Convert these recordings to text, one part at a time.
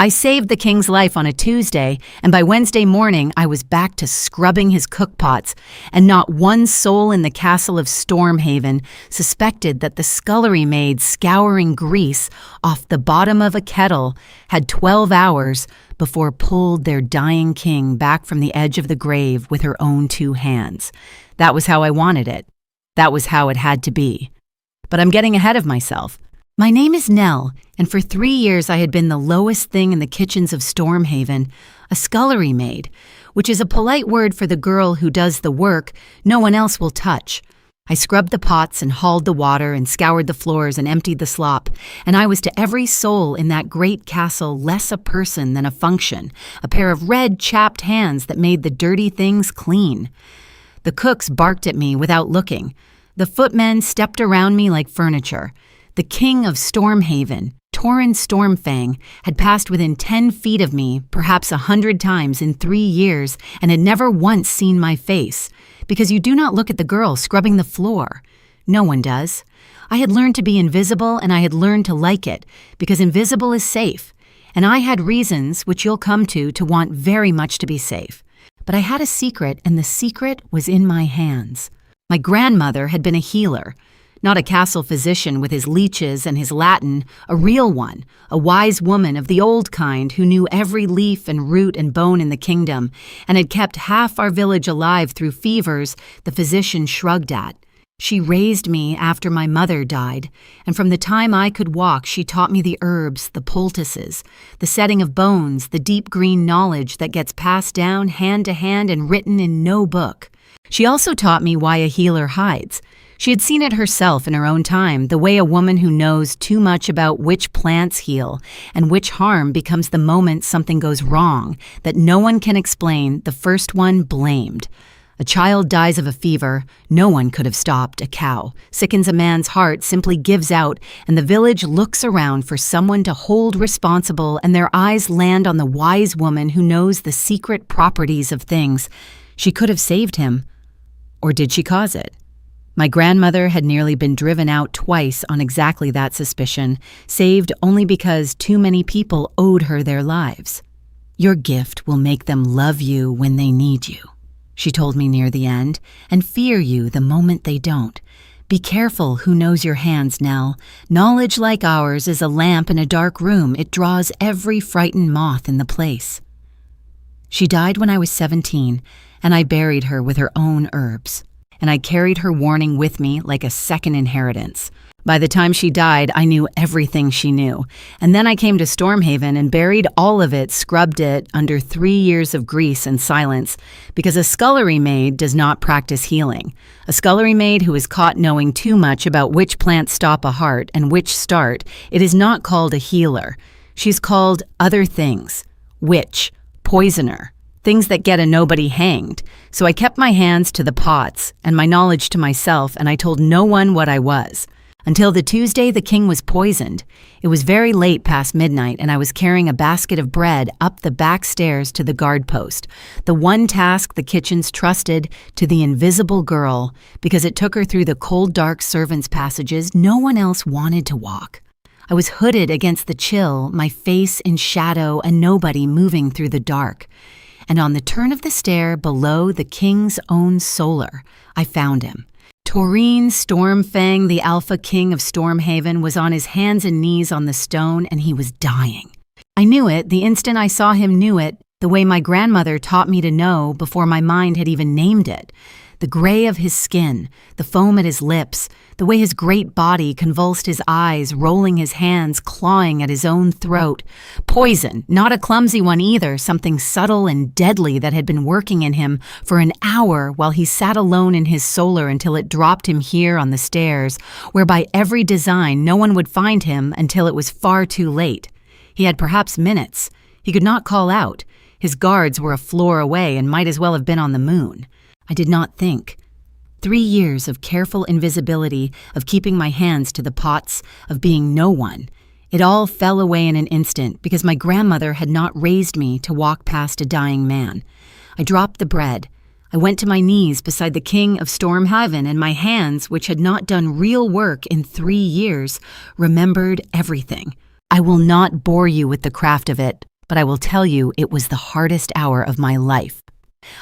I saved the king's life on a Tuesday, and by Wednesday morning I was back to scrubbing his cookpots, and not one soul in the castle of Stormhaven suspected that the scullery maid scouring grease off the bottom of a kettle had 12 hours before pulled their dying king back from the edge of the grave with her own 2 hands. That was how I wanted it. That was how it had to be. But I'm getting ahead of myself. My name is Nell, and for 3 years I had been the lowest thing in the kitchens of Stormhaven, a scullery maid, which is a polite word for the girl who does the work no one else will touch. I scrubbed the pots and hauled the water and scoured the floors and emptied the slop, and I was to every soul in that great castle less a person than a function, a pair of red, chapped hands that made the dirty things clean. The cooks barked at me without looking. The footmen stepped around me like furniture. The king of Stormhaven, Torrin Stormfang, had passed within 10 feet of me perhaps 100 times in 3 years and had never once seen my face, because you do not look at the girl scrubbing the floor. No one does. I had learned to be invisible, and I had learned to like it, because invisible is safe, and I had reasons, which you'll come to want very much to be safe. But I had a secret, and the secret was in my hands. My grandmother had been a healer. Not a castle physician with his leeches and his Latin, a real one, a wise woman of the old kind who knew every leaf and root and bone in the kingdom, and had kept half our village alive through fevers the physician shrugged at. She raised me after my mother died, and from the time I could walk she taught me the herbs, the poultices, the setting of bones, the deep green knowledge that gets passed down hand to hand and written in no book. She also taught me why a healer hides. She had seen it herself in her own time, the way a woman who knows too much about which plants heal and which harm becomes the moment something goes wrong, that no one can explain, the first one blamed. A child dies of a fever, no one could have stopped. A cow sickens a man's heart, simply gives out, and the village looks around for someone to hold responsible, and their eyes land on the wise woman who knows the secret properties of things. She could have saved him. Or did she cause it? My grandmother had nearly been driven out twice on exactly that suspicion, saved only because too many people owed her their lives. Your gift will make them love you when they need you, she told me near the end, and fear you the moment they don't. Be careful who knows your hands, Nell. Knowledge like ours is a lamp in a dark room. It draws every frightened moth in the place. She died when I was 17, and I buried her with her own herbs. And I carried her warning with me like a second inheritance. By the time she died, I knew everything she knew. And then I came to Stormhaven and buried all of it, scrubbed it under 3 years of grease and silence, because a scullery maid does not practice healing. A scullery maid who is caught knowing too much about which plants stop a heart and which start, it is not called a healer. She's called other things. Witch, poisoner. Things that get a nobody hanged. So I kept my hands to the pots and my knowledge to myself, and I told no one what I was. Until the Tuesday the king was poisoned. It was very late past midnight, and I was carrying a basket of bread up the back stairs to the guard post, the one task the kitchens trusted to the invisible girl, because it took her through the cold, dark servants' passages no one else wanted to walk. I was hooded against the chill, my face in shadow, and nobody moving through the dark. And on the turn of the stair below the king's own solar, I found him. Torrin Stormfang, the Alpha King of Stormhaven, was on his hands and knees on the stone, and he was dying. I knew it the instant I saw him, knew it, the way my grandmother taught me to know before my mind had even named it. The gray of his skin, the foam at his lips, the way his great body convulsed his eyes, rolling his hands, clawing at his own throat. Poison, not a clumsy one either, something subtle and deadly that had been working in him for an hour while he sat alone in his solar until it dropped him here on the stairs, where by every design no one would find him until it was far too late. He had perhaps minutes. He could not call out. His guards were a floor away and might as well have been on the moon. I did not think. 3 years of careful invisibility, of keeping my hands to the pots, of being no one. It all fell away in an instant because my grandmother had not raised me to walk past a dying man. I dropped the bread. I went to my knees beside the king of Stormhaven, and my hands, which had not done real work in 3 years, remembered everything. I will not bore you with the craft of it, but I will tell you it was the hardest hour of my life.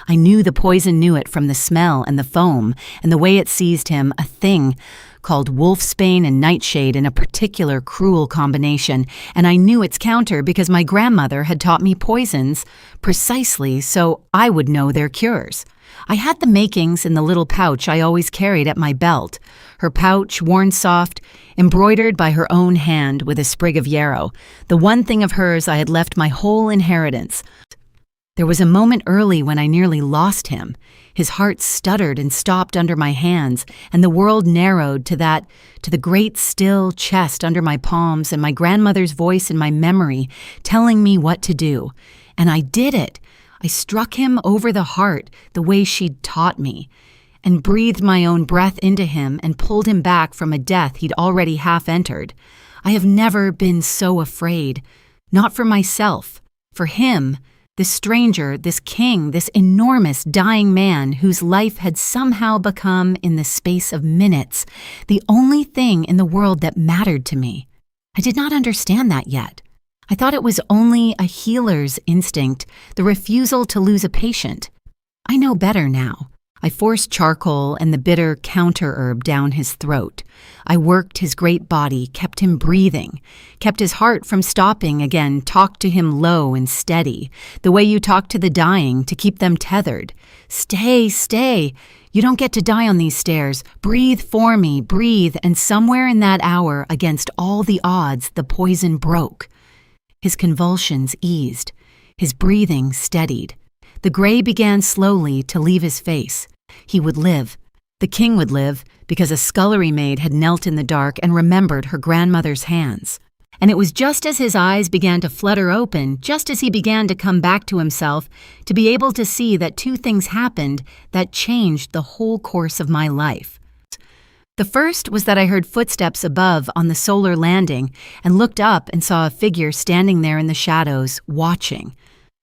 I knew the poison knew it from the smell and the foam and the way it seized him, a thing called wolfsbane and nightshade in a particular cruel combination, and I knew its counter because my grandmother had taught me poisons precisely so I would know their cures. I had the makings in the little pouch I always carried at my belt, her pouch worn soft, embroidered by her own hand with a sprig of yarrow, the one thing of hers I had left my whole inheritance. There was a moment early when I nearly lost him. His heart stuttered and stopped under my hands, and the world narrowed to the great still chest under my palms and my grandmother's voice in my memory telling me what to do. And I did it. I struck him over the heart the way she'd taught me, and breathed my own breath into him and pulled him back from a death he'd already half entered. I have never been so afraid. Not for myself. For him. This stranger, this king, this enormous dying man whose life had somehow become, in the space of minutes, the only thing in the world that mattered to me. I did not understand that yet. I thought it was only a healer's instinct, the refusal to lose a patient. I know better now. I forced charcoal and the bitter counter-herb down his throat. I worked his great body, kept him breathing, kept his heart from stopping again, talked to him low and steady, the way you talk to the dying to keep them tethered. Stay, stay. You don't get to die on these stairs. Breathe for me, breathe. And somewhere in that hour, against all the odds, the poison broke. His convulsions eased. His breathing steadied. The gray began slowly to leave his face. He would live. The king would live because a scullery maid had knelt in the dark and remembered her grandmother's hands. And it was just as his eyes began to flutter open, just as he began to come back to himself, to be able to see that two things happened that changed the whole course of my life. The first was that I heard footsteps above on the solar landing and looked up and saw a figure standing there in the shadows, watching.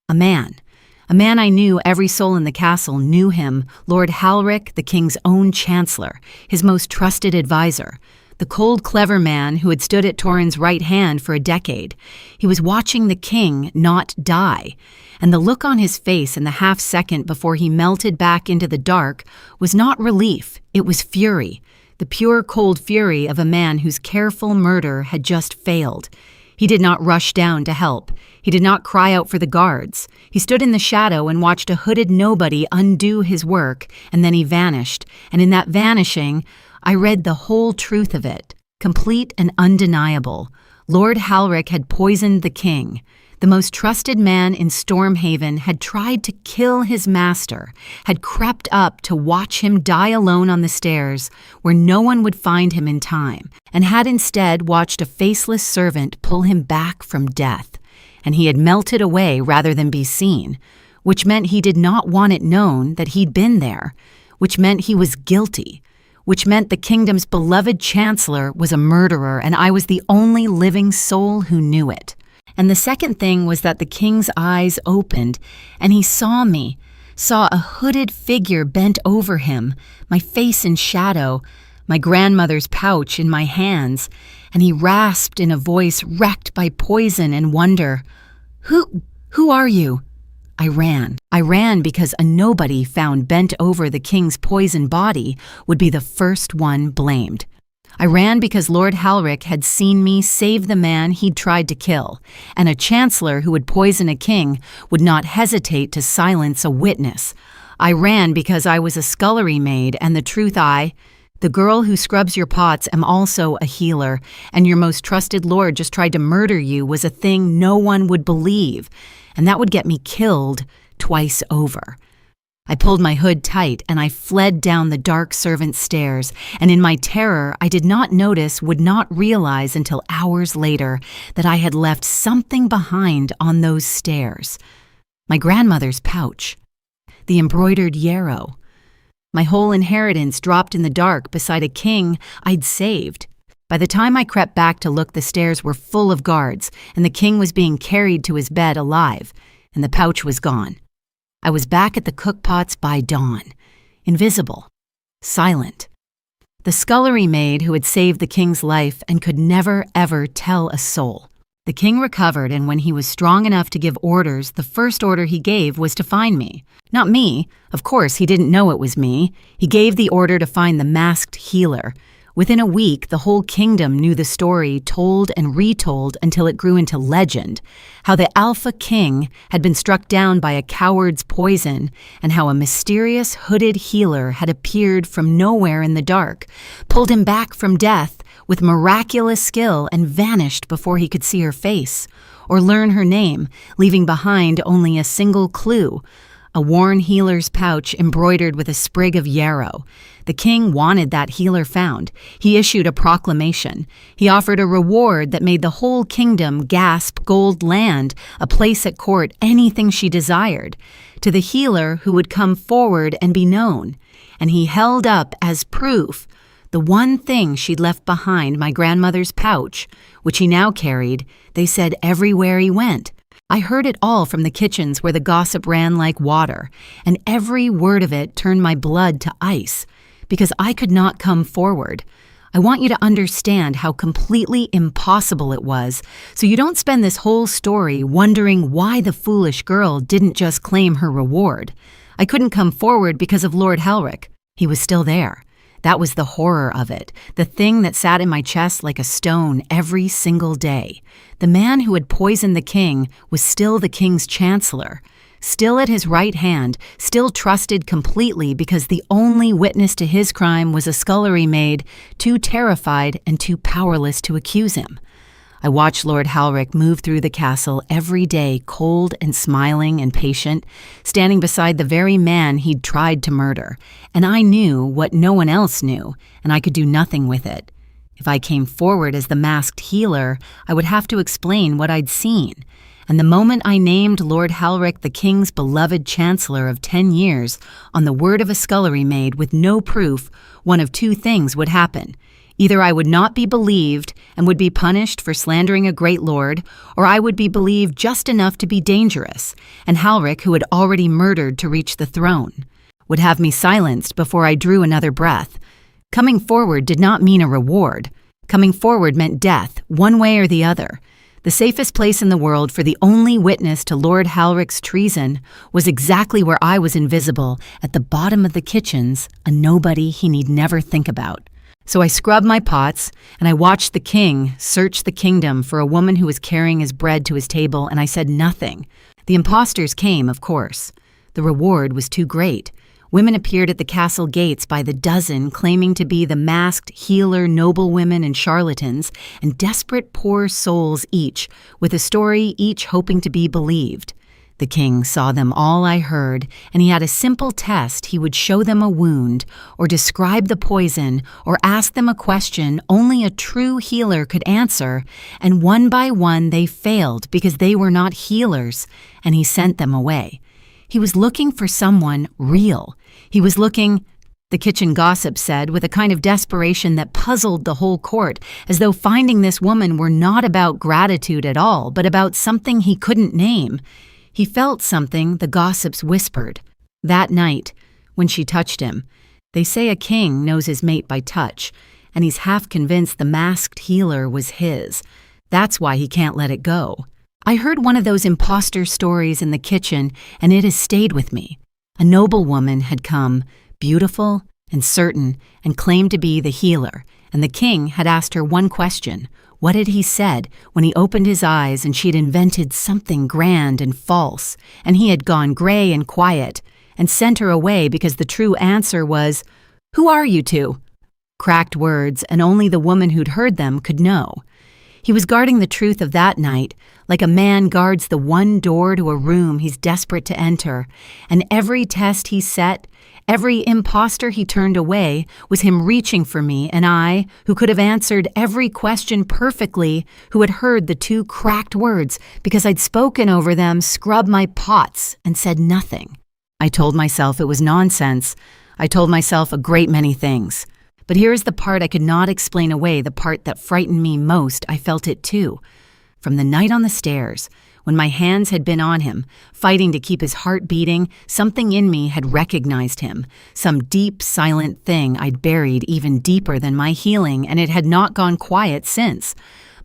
A man I knew every soul in the castle knew him, Lord Halric, the king's own chancellor, his most trusted advisor, the cold, clever man who had stood at Torrin's right hand for a decade. He was watching the king not die, and the look on his face in the half-second before he melted back into the dark was not relief, it was fury, the pure, cold fury of a man whose careful murder had just failed. He did not rush down to help. He did not cry out for the guards. He stood in the shadow and watched a hooded nobody undo his work, and then he vanished. And in that vanishing, I read the whole truth of it, complete and undeniable. Lord Halric had poisoned the king. The most trusted man in Stormhaven had tried to kill his master, had crept up to watch him die alone on the stairs where no one would find him in time, and had instead watched a faceless servant pull him back from death. And he had melted away rather than be seen, which meant he did not want it known that he'd been there, which meant he was guilty, which meant the kingdom's beloved Chancellor was a murderer and I was the only living soul who knew it. And the second thing was that the king's eyes opened, and he saw me, saw a hooded figure bent over him, my face in shadow, my grandmother's pouch in my hands, and he rasped in a voice wrecked by poison and wonder, Who are you?" I ran. I ran because a nobody found bent over the king's poisoned body would be the first one blamed. I ran because Lord Halric had seen me save the man he'd tried to kill, and a chancellor who would poison a king would not hesitate to silence a witness. I ran because I was a scullery maid, and the truth the girl who scrubs your pots, am also a healer, and your most trusted lord just tried to murder you was a thing no one would believe, and that would get me killed twice over. I pulled my hood tight and I fled down the dark servants' stairs, and in my terror I did not notice, would not realize until hours later, that I had left something behind on those stairs. My grandmother's pouch, the embroidered yarrow, my whole inheritance dropped in the dark beside a king I'd saved. By the time I crept back to look, the stairs were full of guards, and the king was being carried to his bed alive, and the pouch was gone. I was back at the cookpots by dawn, invisible, silent. The scullery maid who had saved the king's life and could never, ever tell a soul. The king recovered, and when he was strong enough to give orders, the first order he gave was to find me. Not me. Of course, he didn't know it was me. He gave the order to find the masked healer. Within a week, the whole kingdom knew the story, told and retold until it grew into legend, how the Alpha King had been struck down by a coward's poison, and how a mysterious hooded healer had appeared from nowhere in the dark, pulled him back from death with miraculous skill, and vanished before he could see her face or learn her name, leaving behind only a single clue: a worn healer's pouch embroidered with a sprig of yarrow. The king wanted that healer found. He issued a proclamation. He offered a reward that made the whole kingdom gasp gold land, a place at court, anything she desired, to the healer who would come forward and be known. And he held up as proof the one thing she'd left behind, my grandmother's pouch, which he now carried, they said, everywhere he went. I heard it all from the kitchens where the gossip ran like water, and every word of it turned my blood to ice, because I could not come forward. I want you to understand how completely impossible it was, so you don't spend this whole story wondering why the foolish girl didn't just claim her reward. I couldn't come forward because of Lord Halric. He was still there. That was the horror of it, the thing that sat in my chest like a stone every single day. The man who had poisoned the king was still the king's chancellor, still at his right hand, still trusted completely because the only witness to his crime was a scullery maid, too terrified and too powerless to accuse him. I watched Lord Halric move through the castle every day, cold and smiling and patient, standing beside the very man he'd tried to murder. And I knew what no one else knew, and I could do nothing with it. If I came forward as the masked healer, I would have to explain what I'd seen. And the moment I named Lord Halric the king's beloved chancellor of 10 years, on the word of a scullery maid with no proof, one of two things would happen. Either I would not be believed and would be punished for slandering a great lord, or I would be believed just enough to be dangerous, and Halric, who had already murdered to reach the throne, would have me silenced before I drew another breath. Coming forward did not mean a reward. Coming forward meant death, one way or the other. The safest place in the world for the only witness to Lord Halric's treason was exactly where I was invisible, at the bottom of the kitchens, a nobody he need never think about. So I scrubbed my pots, and I watched the king search the kingdom for a woman who was carrying his bread to his table, and I said nothing. The impostors came, of course. The reward was too great. Women appeared at the castle gates by the dozen, claiming to be the masked healer noblewomen and charlatans, and desperate poor souls each, with a story each hoping to be believed. The king saw them all, I heard, and he had a simple test. He would show them a wound, or describe the poison, or ask them a question only a true healer could answer, and one by one they failed because they were not healers, and he sent them away. He was looking for someone real. He was looking, the kitchen gossip said, with a kind of desperation that puzzled the whole court, as though finding this woman were not about gratitude at all, but about something he couldn't name. He felt something, the gossips whispered. That night, when she touched him, they say a king knows his mate by touch, and he's half convinced the masked healer was his. That's why he can't let it go. I heard one of those imposter stories in the kitchen, and it has stayed with me. A noblewoman had come, beautiful and certain, and claimed to be the healer, and the king had asked her one question. What had he said when he opened his eyes and she had invented something grand and false, and he had gone gray and quiet, and sent her away because the true answer was, "Who are you two?" Cracked words, and only the woman who'd heard them could know. He was guarding the truth of that night, like a man guards the one door to a room he's desperate to enter, and every test he set, every imposter he turned away, was him reaching for me, and I, who could have answered every question perfectly, who had heard the two cracked words because I'd spoken over them, scrubbed my pots, and said nothing. I told myself it was nonsense. I told myself a great many things. But here is the part I could not explain away, the part that frightened me most. I felt it too. From the night on the stairs, when my hands had been on him, fighting to keep his heart beating, something in me had recognized him, some deep, silent thing I'd buried even deeper than my healing, and it had not gone quiet since.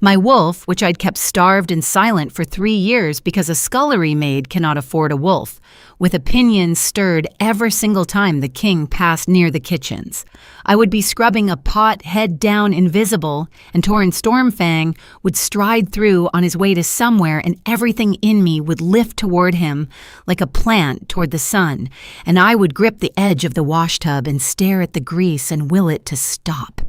My wolf, which I'd kept starved and silent for 3 years because a scullery maid cannot afford a wolf, with opinions stirred every single time the king passed near the kitchens. I would be scrubbing a pot head down invisible, and Torrin Stormfang would stride through on his way to somewhere, and everything in me would lift toward him like a plant toward the sun, and I would grip the edge of the washtub and stare at the grease and will it to stop.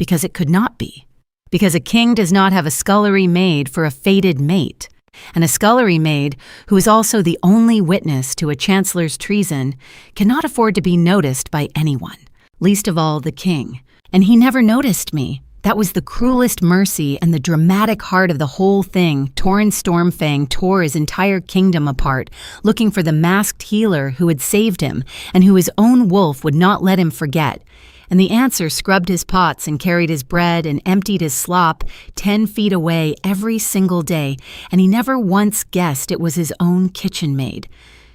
Because it could not be. Because a king does not have a scullery maid for a fated mate, and a scullery maid, who is also the only witness to a chancellor's treason, cannot afford to be noticed by anyone, least of all the king. And he never noticed me. That was the cruelest mercy, and the dramatic heart of the whole thing. Torrin Stormfang tore his entire kingdom apart, looking for the masked healer who had saved him, and who his own wolf would not let him forget. And the answer scrubbed his pots and carried his bread and emptied his slop 10 feet away every single day, and he never once guessed it was his own kitchen maid.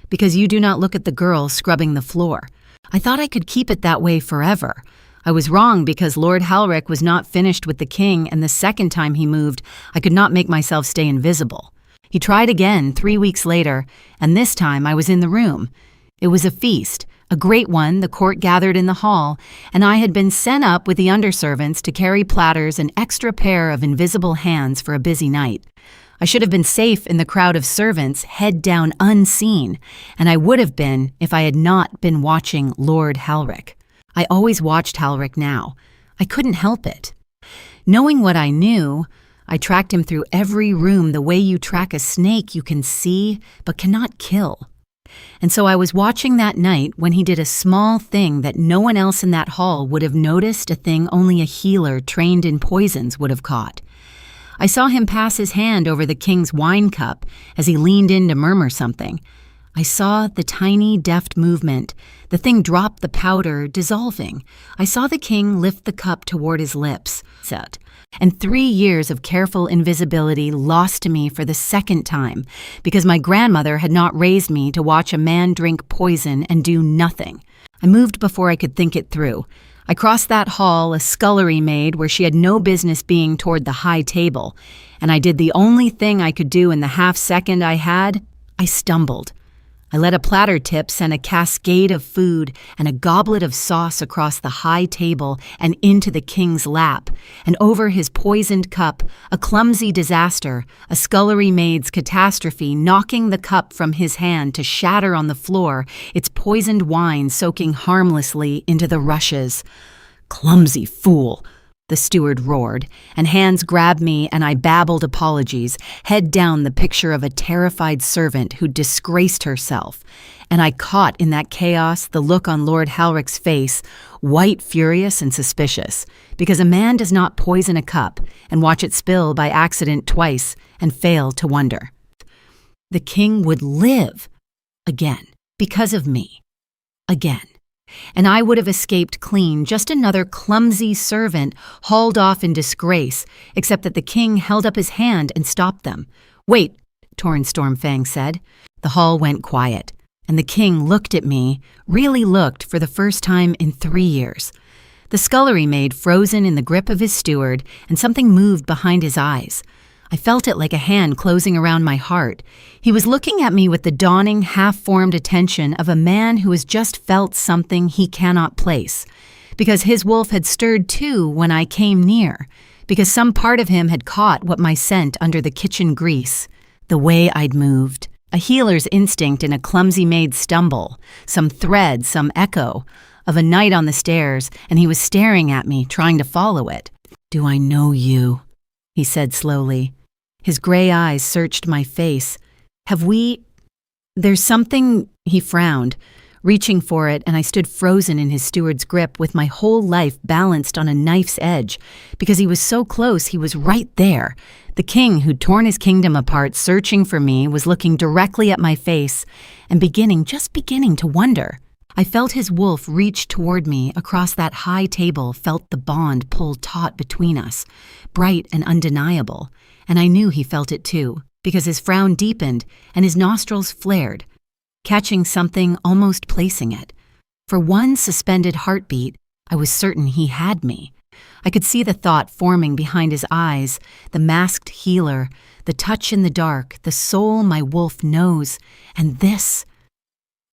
Because you do not look at the girl scrubbing the floor. I thought I could keep it that way forever. I was wrong because Lord Halric was not finished with the king, and the second time he moved, I could not make myself stay invisible. He tried again 3 weeks later, and this time I was in the room. It was a feast. A great one. The court gathered in the hall, and I had been sent up with the underservants to carry platters and extra pair of invisible hands for a busy night. I should have been safe in the crowd of servants, head down unseen, and I would have been if I had not been watching Lord Halric. I always watched Halric now. I couldn't help it. Knowing what I knew, I tracked him through every room the way you track a snake you can see but cannot kill. And so I was watching that night when he did a small thing that no one else in that hall would have noticed, a thing only a healer trained in poisons would have caught. I saw him pass his hand over the king's wine cup as he leaned in to murmur something. I saw the tiny, deft movement. The thing dropped the powder, dissolving. I saw the king lift the cup toward his lips. And 3 years of careful invisibility lost to me for the second time, because my grandmother had not raised me to watch a man drink poison and do nothing. I moved before I could think it through. I crossed that hall, a scullery maid, where she had no business being toward the high table, and I did the only thing I could do in the half second I had. I stumbled. I let a platter tip send a cascade of food and a goblet of sauce across the high table and into the king's lap, and over his poisoned cup, a clumsy disaster, a scullery maid's catastrophe, knocking the cup from his hand to shatter on the floor, its poisoned wine soaking harmlessly into the rushes. "Clumsy fool!" the steward roared, and hands grabbed me and I babbled apologies, head down the picture of a terrified servant who disgraced herself. And I caught in that chaos the look on Lord Halric's face, white, furious, and suspicious, because a man does not poison a cup and watch it spill by accident twice and fail to wonder. The king would live again because of me. Again. And I would have escaped clean, just another clumsy servant hauled off in disgrace, except that the king held up his hand and stopped them. "Wait," Torrin Stormfang said. The hall went quiet, and the king looked at me, really looked for the first time in 3 years. The scullery maid frozen in the grip of his steward, and something moved behind his eyes. I felt it like a hand closing around my heart. He was looking at me with the dawning, half-formed attention of a man who has just felt something he cannot place. Because his wolf had stirred too when I came near. Because some part of him had caught what my scent under the kitchen grease. The way I'd moved. A healer's instinct in a clumsy maid's stumble. Some thread, some echo of a night on the stairs, and he was staring at me, trying to follow it. "Do I know you?" he said slowly. His gray eyes searched my face. There's something," he frowned, reaching for it, and I stood frozen in his steward's grip with my whole life balanced on a knife's edge. Because he was so close, he was right there. The king who'd torn his kingdom apart searching for me was looking directly at my face and just beginning to wonder. I felt his wolf reach toward me across that high table, felt the bond pull taut between us, bright and undeniable. And I knew he felt it too, because his frown deepened and his nostrils flared, catching something, almost placing it. For one suspended heartbeat, I was certain he had me. I could see the thought forming behind his eyes, the masked healer, the touch in the dark, the soul my wolf knows, and this.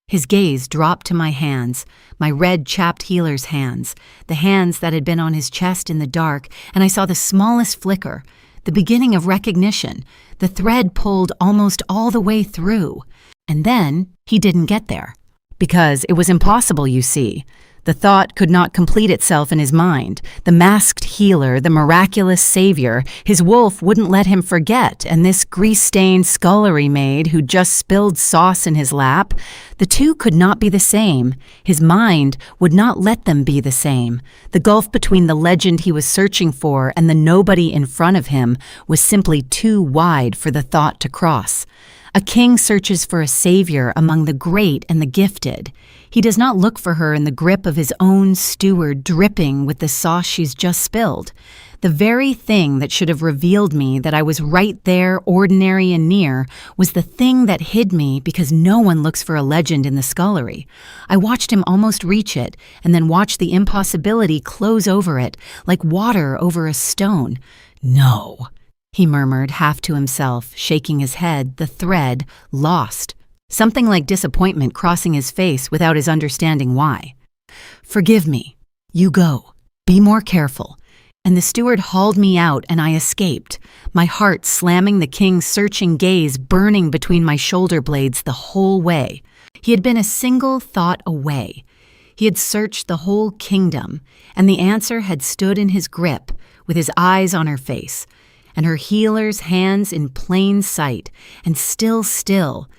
His gaze dropped to my hands, my red chapped healer's hands, the hands that had been on his chest in the dark, and I saw the smallest flicker, the beginning of recognition, the thread pulled almost all the way through. And then he didn't get there. Because it was impossible, you see. The thought could not complete itself in his mind. The masked healer, the miraculous savior, his wolf wouldn't let him forget, and this grease-stained scullery maid who just spilled sauce in his lap, the two could not be the same. His mind would not let them be the same. The gulf between the legend he was searching for and the nobody in front of him was simply too wide for the thought to cross. A king searches for a savior among the great and the gifted. He does not look for her in the grip of his own steward dripping with the sauce she's just spilled. The very thing that should have revealed me that I was right there, ordinary and near, was the thing that hid me because no one looks for a legend in the scullery. I watched him almost reach it, and then watched the impossibility close over it, like water over a stone. No, he murmured half to himself, shaking his head, the thread lost. Something like disappointment crossing his face without his understanding why. Forgive me. You go. Be more careful. And the steward hauled me out and I escaped, my heart slamming the king's searching gaze burning between my shoulder blades the whole way. He had been a single thought away. He had searched the whole kingdom, and the answer had stood in his grip, with his eyes on her face, and her healer's hands in plain sight, and still.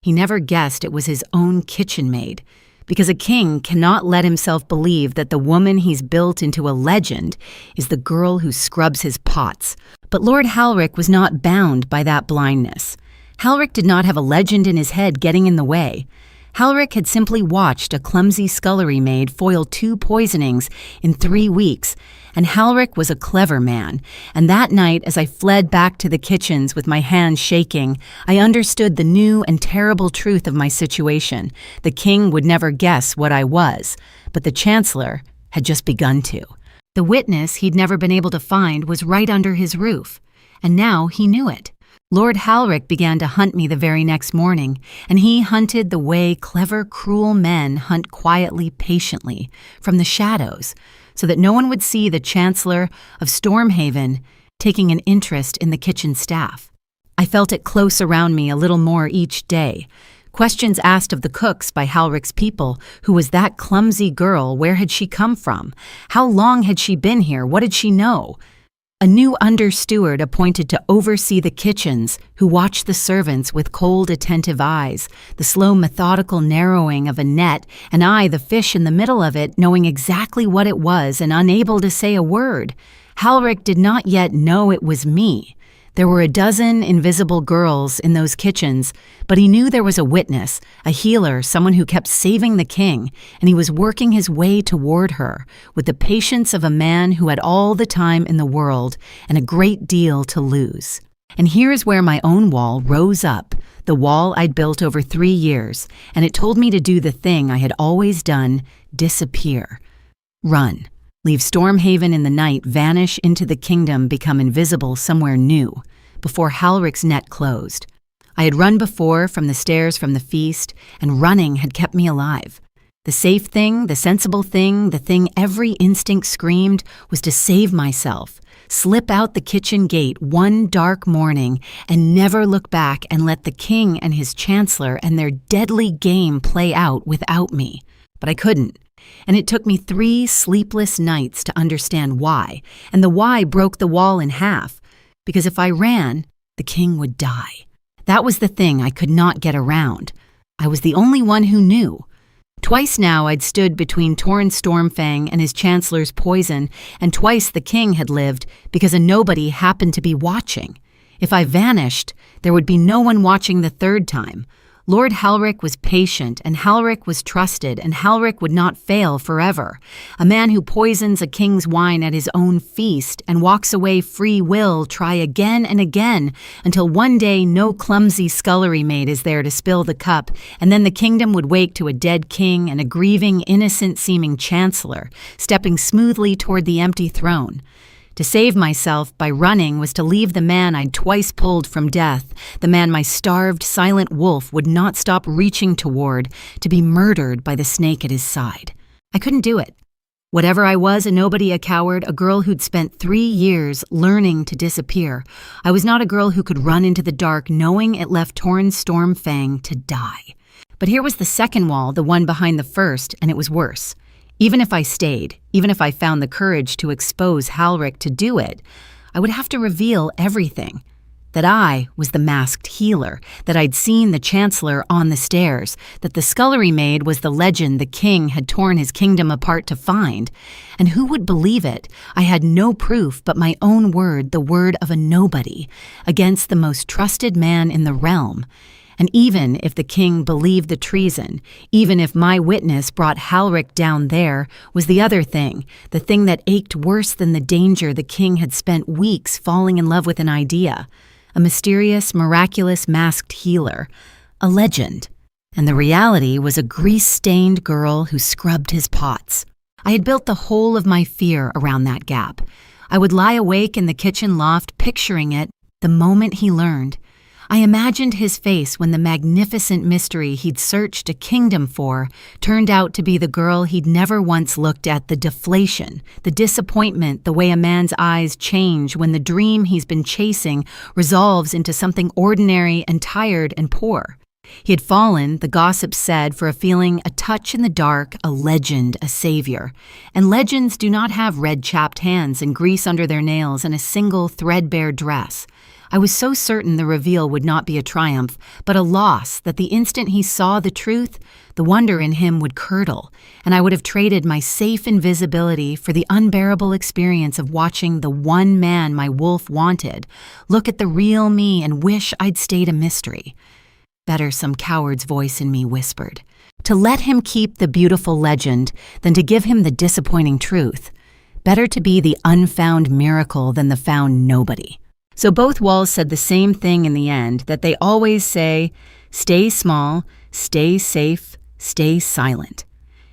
He never guessed it was his own kitchen maid, because a king cannot let himself believe that the woman he's built into a legend is the girl who scrubs his pots. But Lord Halric was not bound by that blindness. Halric did not have a legend in his head getting in the way. Halric had simply watched a clumsy scullery maid foil 2 poisonings in 3 weeks, and Halric was a clever man, and that night as I fled back to the kitchens with my hands shaking, I understood the new and terrible truth of my situation. The king would never guess what I was, but the Chancellor had just begun to. The witness he'd never been able to find was right under his roof, and now he knew it. Lord Halric began to hunt me the very next morning, and he hunted the way clever, cruel men hunt quietly, patiently, from the shadows, so that no one would see the Chancellor of Stormhaven taking an interest in the kitchen staff. I felt it close around me a little more each day. Questions asked of the cooks by Halric's people. Who was that clumsy girl? Where had she come from? How long had she been here? What did she know? A new under-steward appointed to oversee the kitchens, who watched the servants with cold, attentive eyes, the slow, methodical narrowing of a net, and I, the fish in the middle of it, knowing exactly what it was and unable to say a word. Halric did not yet know it was me. There were a dozen invisible girls in those kitchens, but he knew there was a witness, a healer, someone who kept saving the king, and he was working his way toward her, with the patience of a man who had all the time in the world and a great deal to lose. And here is where my own wall rose up, the wall I'd built over 3 years, and it told me to do the thing I had always done, disappear. Run. Leave Stormhaven in the night, vanish into the kingdom, become invisible somewhere new, before Halric's net closed. I had run before from the stairs from the feast, and running had kept me alive. The safe thing, the sensible thing, the thing every instinct screamed, was to save myself, slip out the kitchen gate one dark morning, and never look back and let the king and his chancellor and their deadly game play out without me. But I couldn't. And it took me 3 sleepless nights to understand why, and the why broke the wall in half, because if I ran, the king would die. That was the thing I could not get around. I was the only one who knew. Twice now I'd stood between Torrent Stormfang and his chancellor's poison, and twice the king had lived because a nobody happened to be watching. If I vanished, there would be no one watching the 3rd time. Lord Halric was patient, and Halric was trusted, and Halric would not fail forever. A man who poisons a king's wine at his own feast and walks away free will try again and again until one day no clumsy scullery maid is there to spill the cup, and then the kingdom would wake to a dead king and a grieving, innocent-seeming chancellor, stepping smoothly toward the empty throne. To save myself by running was to leave the man I'd twice pulled from death, the man my starved, silent wolf would not stop reaching toward, to be murdered by the snake at his side. I couldn't do it. Whatever I was, a nobody, a coward, a girl who'd spent 3 years learning to disappear, I was not a girl who could run into the dark knowing it left Torn Stormfang to die. But here was the second wall, the one behind the first, and it was worse. Even if I stayed, even if I found the courage to expose Halric to do it, I would have to reveal everything. That I was the masked healer, that I'd seen the Chancellor on the stairs, that the scullery maid was the legend the king had torn his kingdom apart to find. And who would believe it? I had no proof but my own word, the word of a nobody, against the most trusted man in the realm. And even if the king believed the treason, even if my witness brought Halric down there, was the other thing, the thing that ached worse than the danger the king had spent weeks falling in love with an idea. A mysterious, miraculous masked healer. A legend. And the reality was a grease-stained girl who scrubbed his pots. I had built the whole of my fear around that gap. I would lie awake in the kitchen loft picturing it the moment he learned. I imagined his face when the magnificent mystery he'd searched a kingdom for turned out to be the girl he'd never once looked at, the deflation, the disappointment, the way a man's eyes change when the dream he's been chasing resolves into something ordinary and tired and poor. He had fallen, the gossip said, for a feeling, a touch in the dark, a legend, a savior. And legends do not have red chapped hands and grease under their nails and a single threadbare dress. I was so certain the reveal would not be a triumph, but a loss, that the instant he saw the truth, the wonder in him would curdle, and I would have traded my safe invisibility for the unbearable experience of watching the one man my wolf wanted look at the real me and wish I'd stayed a mystery. Better, some coward's voice in me whispered, to let him keep the beautiful legend than to give him the disappointing truth. Better to be the unfound miracle than the found nobody. So both walls said the same thing in the end, that they always say, stay small, stay safe, stay silent.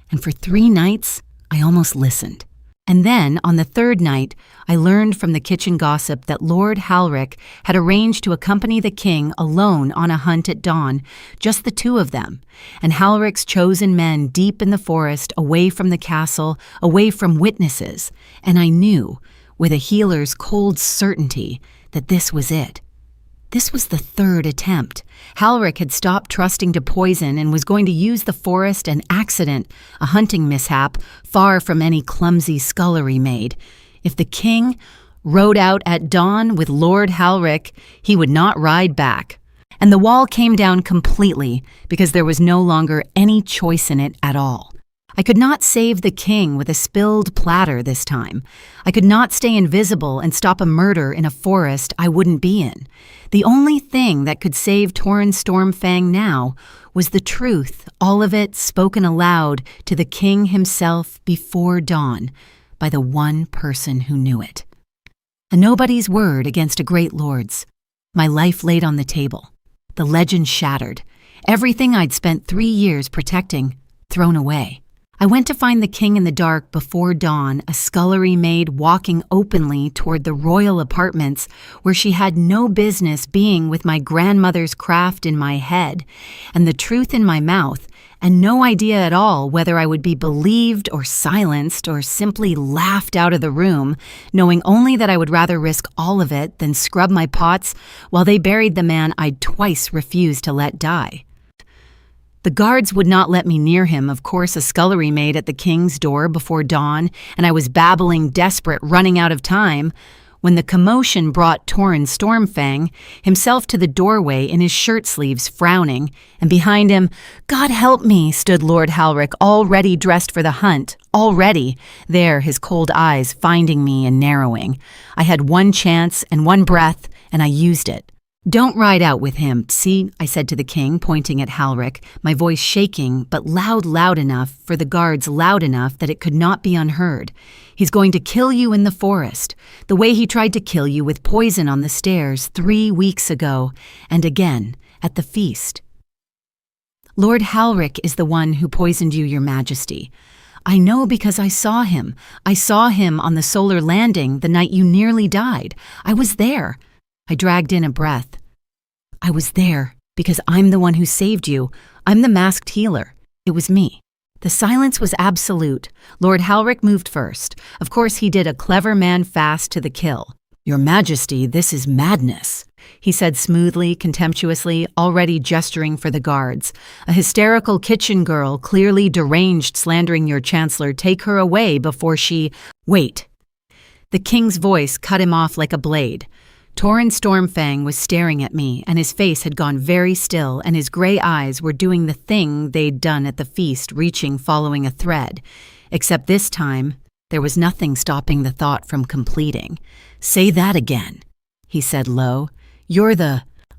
And for 3 nights, I almost listened. And then, on the 3rd night, I learned from the kitchen gossip that Lord Halric had arranged to accompany the king alone on a hunt at dawn, just the 2 of them, and Halric's chosen men deep in the forest, away from the castle, away from witnesses. And I knew, with a healer's cold certainty, that this was it. This was the 3rd attempt. Halric had stopped trusting to poison and was going to use the forest, an accident, a hunting mishap, far from any clumsy scullery maid. If the king rode out at dawn with Lord Halric, he would not ride back. And the wall came down completely because there was no longer any choice in it at all. I could not save the king with a spilled platter this time. I could not stay invisible and stop a murder in a forest I wouldn't be in. The only thing that could save Torn Stormfang now was the truth, all of it spoken aloud to the king himself before dawn by the one person who knew it. A nobody's word against a great lord's. My life laid on the table. The legend shattered. Everything I'd spent 3 years protecting, thrown away. I went to find the king in the dark before dawn, a scullery maid walking openly toward the royal apartments where she had no business being, with my grandmother's craft in my head and the truth in my mouth, and no idea at all whether I would be believed or silenced or simply laughed out of the room, knowing only that I would rather risk all of it than scrub my pots while they buried the man I'd twice refused to let die. The guards would not let me near him, of course, a scullery maid at the king's door before dawn, and I was babbling, desperate, running out of time, when the commotion brought Torn Stormfang, himself to the doorway in his shirt sleeves, frowning, and behind him, God help me, stood Lord Halric, already dressed for the hunt, already, there, his cold eyes finding me and narrowing. I had one chance and one breath, and I used it. "Don't ride out with him, see," I said to the king, pointing at Halric, my voice shaking, but loud enough for the guards, loud enough that it could not be unheard. "He's going to kill you in the forest, the way he tried to kill you with poison on the stairs 3 weeks ago, and again at the feast." "Lord Halric is the one who poisoned you, Your Majesty. I know because I saw him. I saw him on the solar landing the night you nearly died. I was there." I dragged in a breath. "I was there because I'm the one who saved you. I'm the masked healer. It was me." The silence was absolute. Lord Halric moved first. Of course, he did a clever man fast to the kill. "Your Majesty, this is madness," he said smoothly, contemptuously, already gesturing for the guards. "A hysterical kitchen girl, clearly deranged, slandering your Chancellor. Take her away before she—" "Wait." The king's voice cut him off like a blade. Torrin Stormfang was staring at me, and his face had gone very still, and his gray eyes were doing the thing they'd done at the feast, reaching, following a thread. Except this time, there was nothing stopping the thought from completing. "Say that again," he said low.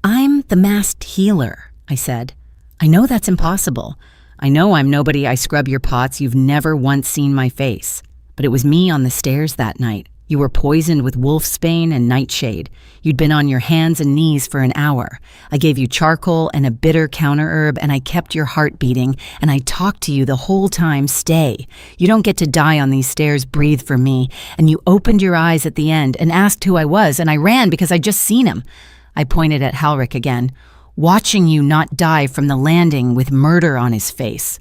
"I'm the masked healer," I said. "I know that's impossible. I know I'm nobody. I scrub your pots. You've never once seen my face. But it was me on the stairs that night. You were poisoned with wolfsbane and nightshade. You'd been on your hands and knees for an hour. I gave you charcoal and a bitter counter-herb, and I kept your heart beating, and I talked to you the whole time. Stay. You don't get to die on these stairs. Breathe for me." And you opened your eyes at the end and asked who I was, and I ran because I'd just seen him. I pointed at Halric again, watching you not die from the landing with murder on his face.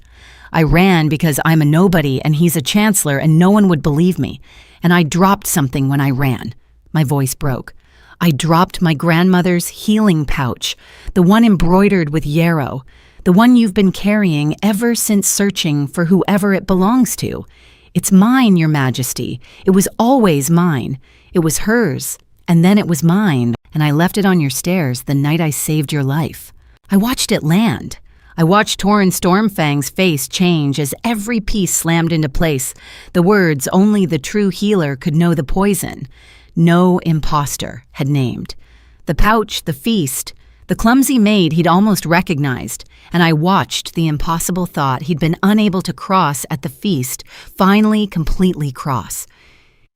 I ran because I'm a nobody and he's a chancellor and no one would believe me. And I dropped something when I ran. My voice broke. I dropped my grandmother's healing pouch, the one embroidered with yarrow, the one you've been carrying ever since searching for whoever it belongs to. It's mine, Your Majesty. It was always mine. It was hers, and then it was mine, and I left it on your stairs the night I saved your life. I watched it land. I watched Torrin Stormfang's face change as every piece slammed into place. The words only the true healer could know the poison. No imposter had named. The pouch, the feast, the clumsy maid he'd almost recognized, and I watched the impossible thought he'd been unable to cross at the feast finally completely cross.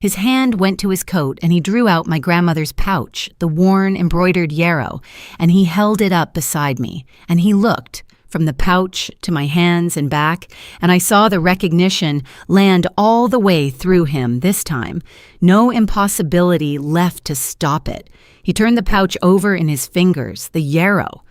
His hand went to his coat and he drew out my grandmother's pouch, the worn, embroidered yarrow, and he held it up beside me, and he looked from the pouch to my hands and back, and I saw the recognition land all the way through him this time. No impossibility left to stop it. He turned the pouch over in his fingers, the yarrow.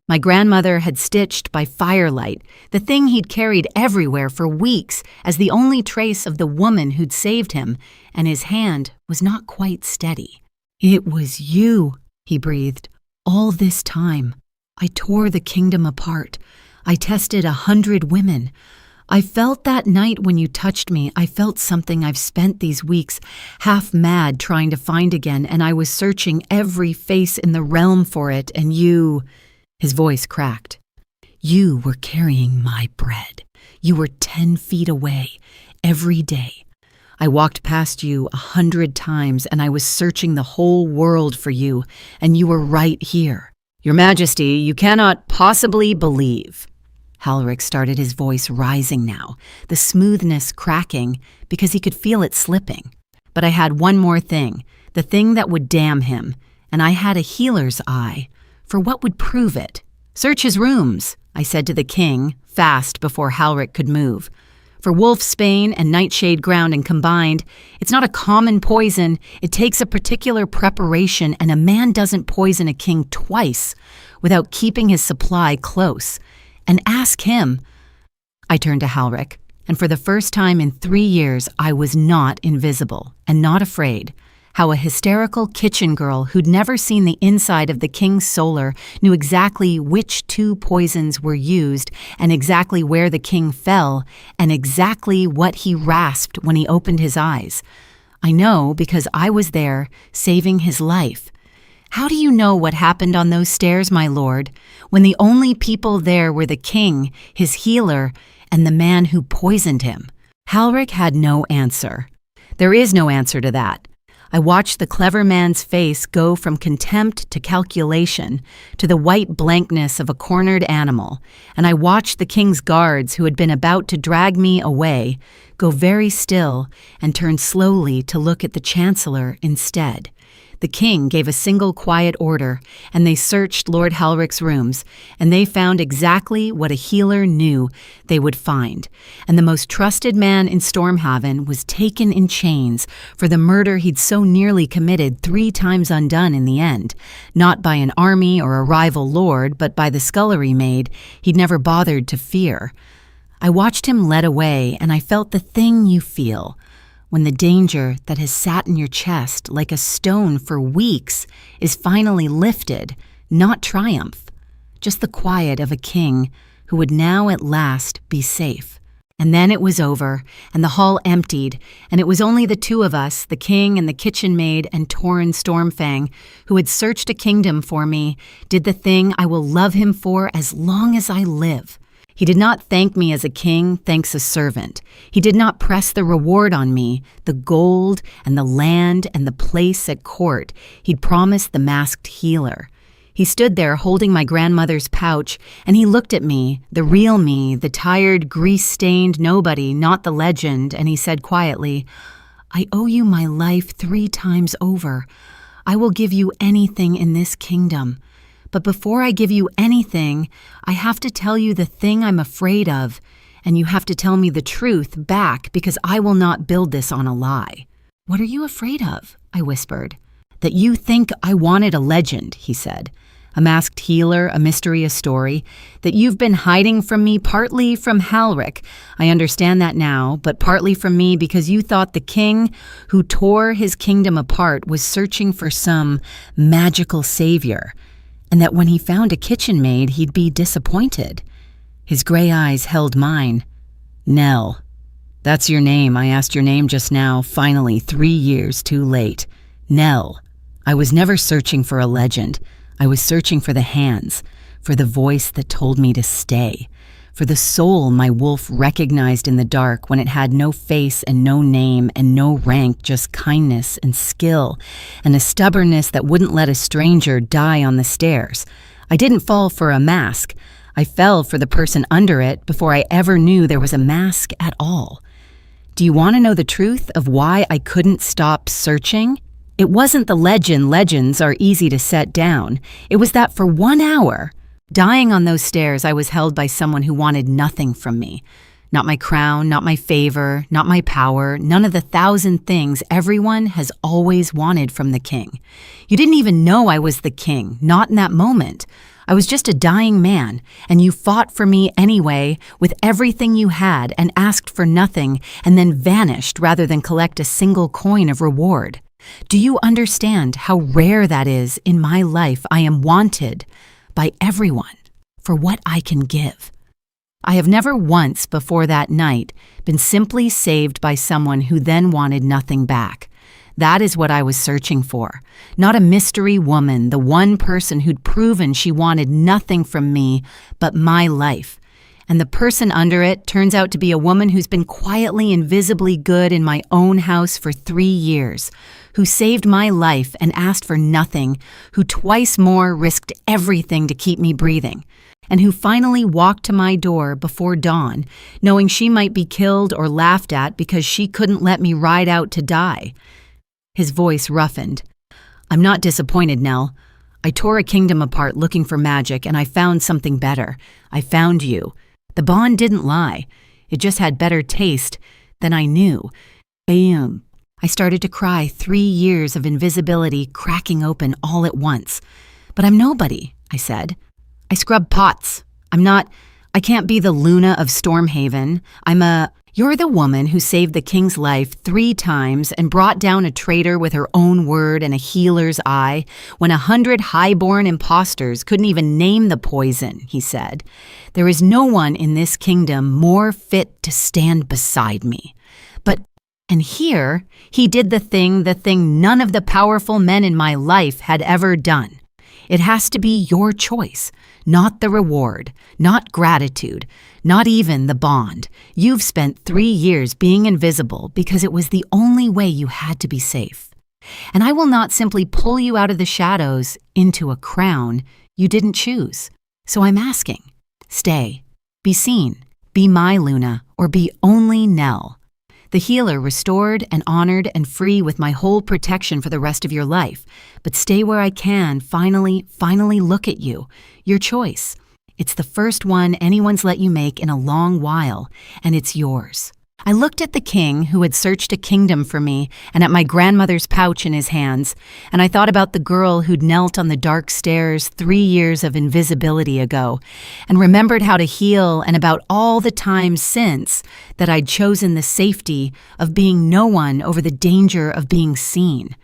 My grandmother had stitched by firelight, the thing he'd carried everywhere for weeks as the only trace of the woman who'd saved him, and his hand was not quite steady. "It was you," he breathed, "all this time. I tore the kingdom apart. I tested 100 women. I felt that night when you touched me, I felt something I've spent these weeks half mad trying to find again, and I was searching every face in the realm for it, and you—" His voice cracked. "You were carrying my bread. You were 10 feet away, every day. I walked past you 100 times, and I was searching the whole world for you, and you were right here. Your Majesty, you cannot possibly believe." Halric started, his voice rising now, the smoothness cracking because he could feel it slipping. "But I had one more thing, the thing that would damn him, and I had a healer's eye. For what would prove it? Search his rooms," I said to the king, fast before Halric could move. "For wolfsbane and nightshade ground and combined, it's not a common poison. It takes a particular preparation, and a man doesn't poison a king twice without keeping his supply close. And ask him." I turned to Halric, and for the first time in 3 years, I was not invisible and not afraid. How a hysterical kitchen girl who'd never seen the inside of the king's solar knew exactly which 2 poisons were used and exactly where the king fell and exactly what he rasped when he opened his eyes. I know because I was there, saving his life. How do you know what happened on those stairs, my lord, when the only people there were the king, his healer, and the man who poisoned him? Halric had no answer. There is no answer to that. I watched the clever man's face go from contempt to calculation to the white blankness of a cornered animal, and I watched the king's guards who had been about to drag me away go very still and turn slowly to look at the Chancellor instead. The king gave a single quiet order, and they searched Lord Halric's rooms, and they found exactly what a healer knew they would find. And the most trusted man in Stormhaven was taken in chains for the murder he'd so nearly committed 3 times undone in the end, not by an army or a rival lord, but by the scullery maid he'd never bothered to fear. I watched him led away, and I felt the thing you feel when the danger that has sat in your chest like a stone for weeks is finally lifted, not triumph, just the quiet of a king who would now at last be safe. And then it was over, and the hall emptied, and it was only the 2 of us, the king and the kitchen maid and Torrin Stormfang, who had searched a kingdom for me, did the thing I will love him for as long as I live. He did not thank me as a king thanks a servant. He did not press the reward on me, the gold and the land and the place at court he'd promised the masked healer. He stood there holding my grandmother's pouch, and he looked at me, the real me, the tired, grease-stained nobody, not the legend, and he said quietly, "I owe you my life 3 times over. I will give you anything in this kingdom. But before I give you anything, I have to tell you the thing I'm afraid of, and you have to tell me the truth back because I will not build this on a lie." "What are you afraid of?" I whispered. "That you think I wanted a legend," he said. "A masked healer, a mystery, a story. That you've been hiding from me partly from Halric. I understand that now, but partly from me because you thought the king who tore his kingdom apart was searching for some magical savior. And that when he found a kitchen maid, he'd be disappointed." His gray eyes held mine. "Nell. That's your name. I asked your name just now, finally, 3 years too late. Nell. I was never searching for a legend. I was searching for the hands, for the voice that told me to stay, for the soul my wolf recognized in the dark when it had no face and no name and no rank, just kindness and skill, and a stubbornness that wouldn't let a stranger die on the stairs. I didn't fall for a mask. I fell for the person under it before I ever knew there was a mask at all. Do you want to know the truth of why I couldn't stop searching? It wasn't the legends are easy to set down. It was that for 1 hour, dying on those stairs, I was held by someone who wanted nothing from me. Not my crown, not my favor, not my power, none of the 1,000 things everyone has always wanted from the king. You didn't even know I was the king, not in that moment. I was just a dying man, and you fought for me anyway with everything you had and asked for nothing and then vanished rather than collect a single coin of reward. Do you understand how rare that is in my life? I am wanted by everyone for what I can give. I have never once before that night been simply saved by someone who then wanted nothing back. That is what I was searching for. Not a mystery woman, the one person who'd proven she wanted nothing from me but my life. And the person under it turns out to be a woman who's been quietly, invisibly good in my own house for 3 years, who saved my life and asked for nothing, who twice more risked everything to keep me breathing, and who finally walked to my door before dawn, knowing she might be killed or laughed at because she couldn't let me ride out to die. His voice roughened. "I'm not disappointed, Nell. I tore a kingdom apart looking for magic, and I found something better. I found you. The bond didn't lie. It just had better taste than I knew. I started to cry, 3 years of invisibility cracking open all at once. "But I'm nobody," I said. "I scrub pots. I can't be the Luna of Stormhaven. You're the woman who saved the king's life 3 times and brought down a traitor with her own word and a healer's eye when 100 high-born impostors couldn't even name the poison," he said. "There is no one in this kingdom more fit to stand beside me. And here, he did the thing none of the powerful men in my life had ever done. It has to be your choice, not the reward, not gratitude, not even the bond. You've spent 3 years being invisible because it was the only way you had to be safe. And I will not simply pull you out of the shadows into a crown you didn't choose. So I'm asking, stay, be seen, be my Luna, or be only Nell. The healer restored and honored and free with my whole protection for the rest of your life. But stay where I can, finally look at you. Your choice. It's the first one anyone's let you make in a long while, and it's yours. I looked at the king who had searched a kingdom for me and at my grandmother's pouch in his hands, and I thought about the girl who'd knelt on the dark stairs 3 years of invisibility ago, and remembered how to heal and about all the times since that I'd chosen the safety of being no one over the danger of being seen.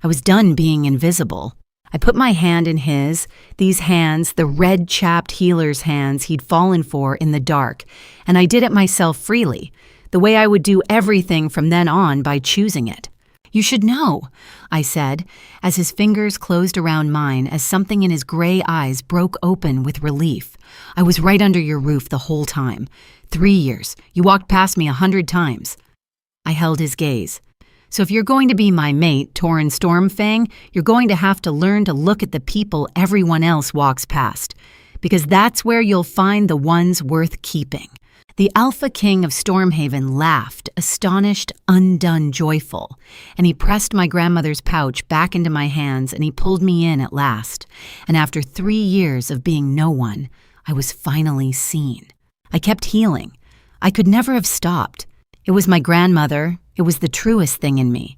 I was done being invisible. I put my hand in his, these hands, the red chapped healer's hands he'd fallen for in the dark, and I did it myself freely, the way I would do everything from then on by choosing it. You should know, I said, as his fingers closed around mine as something in his gray eyes broke open with relief. I was right under your roof the whole time. 3 years. You walked past me 100 times. I held his gaze. So if you're going to be my mate, Tauren Stormfang, you're going to have to learn to look at the people everyone else walks past, because that's where you'll find the ones worth keeping. The Alpha King of Stormhaven laughed, astonished, undone, joyful, and he pressed my grandmother's pouch back into my hands and he pulled me in at last. And after 3 years of being no one, I was finally seen. I kept healing. I could never have stopped. It was my grandmother. It was the truest thing in me.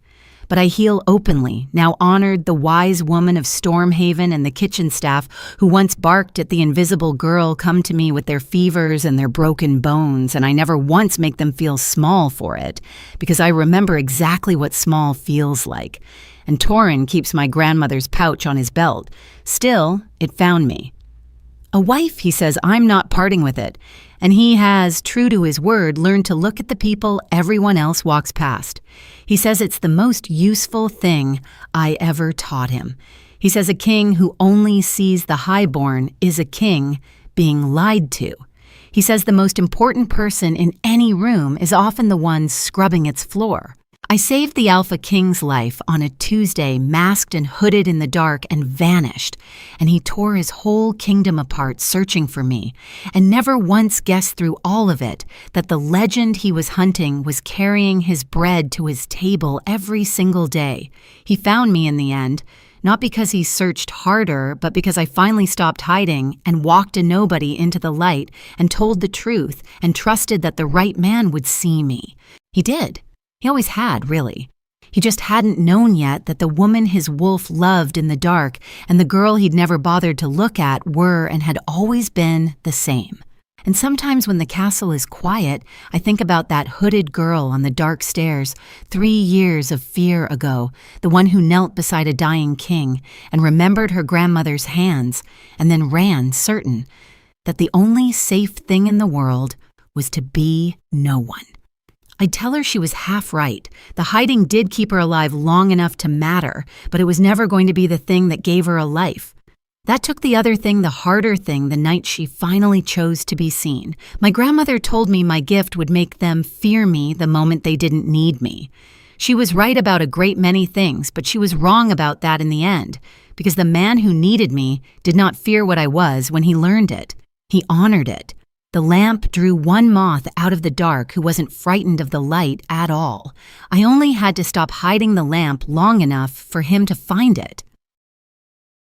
But I heal openly, now honored the wise woman of Stormhaven and the kitchen staff who once barked at the invisible girl come to me with their fevers and their broken bones, and I never once make them feel small for it, because I remember exactly what small feels like. And Tauren keeps my grandmother's pouch on his belt. Still, it found me. A wife, he says, I'm not parting with it. And he has, true to his word, learned to look at the people everyone else walks past. He says it's the most useful thing I ever taught him. He says a king who only sees the highborn is a king being lied to. He says the most important person in any room is often the one scrubbing its floor. I saved the Alpha King's life on a Tuesday, masked and hooded in the dark, and vanished, and he tore his whole kingdom apart searching for me, and never once guessed through all of it that the legend he was hunting was carrying his bread to his table every single day. He found me in the end, not because he searched harder, but because I finally stopped hiding and walked a nobody into the light and told the truth and trusted that the right man would see me. He did. He always had, really. He just hadn't known yet that the woman his wolf loved in the dark and the girl he'd never bothered to look at were and had always been the same. And sometimes when the castle is quiet, I think about that hooded girl on the dark stairs 3 years of fear ago, the one who knelt beside a dying king and remembered her grandmother's hands and then ran, certain that the only safe thing in the world was to be no one. I'd tell her she was half right. The hiding did keep her alive long enough to matter, but it was never going to be the thing that gave her a life. That took the other thing, the harder thing, the night she finally chose to be seen. My grandmother told me my gift would make them fear me the moment they didn't need me. She was right about a great many things, but she was wrong about that in the end, because the man who needed me did not fear what I was when he learned it. He honored it. The lamp drew one moth out of the dark who wasn't frightened of the light at all. I only had to stop hiding the lamp long enough for him to find it.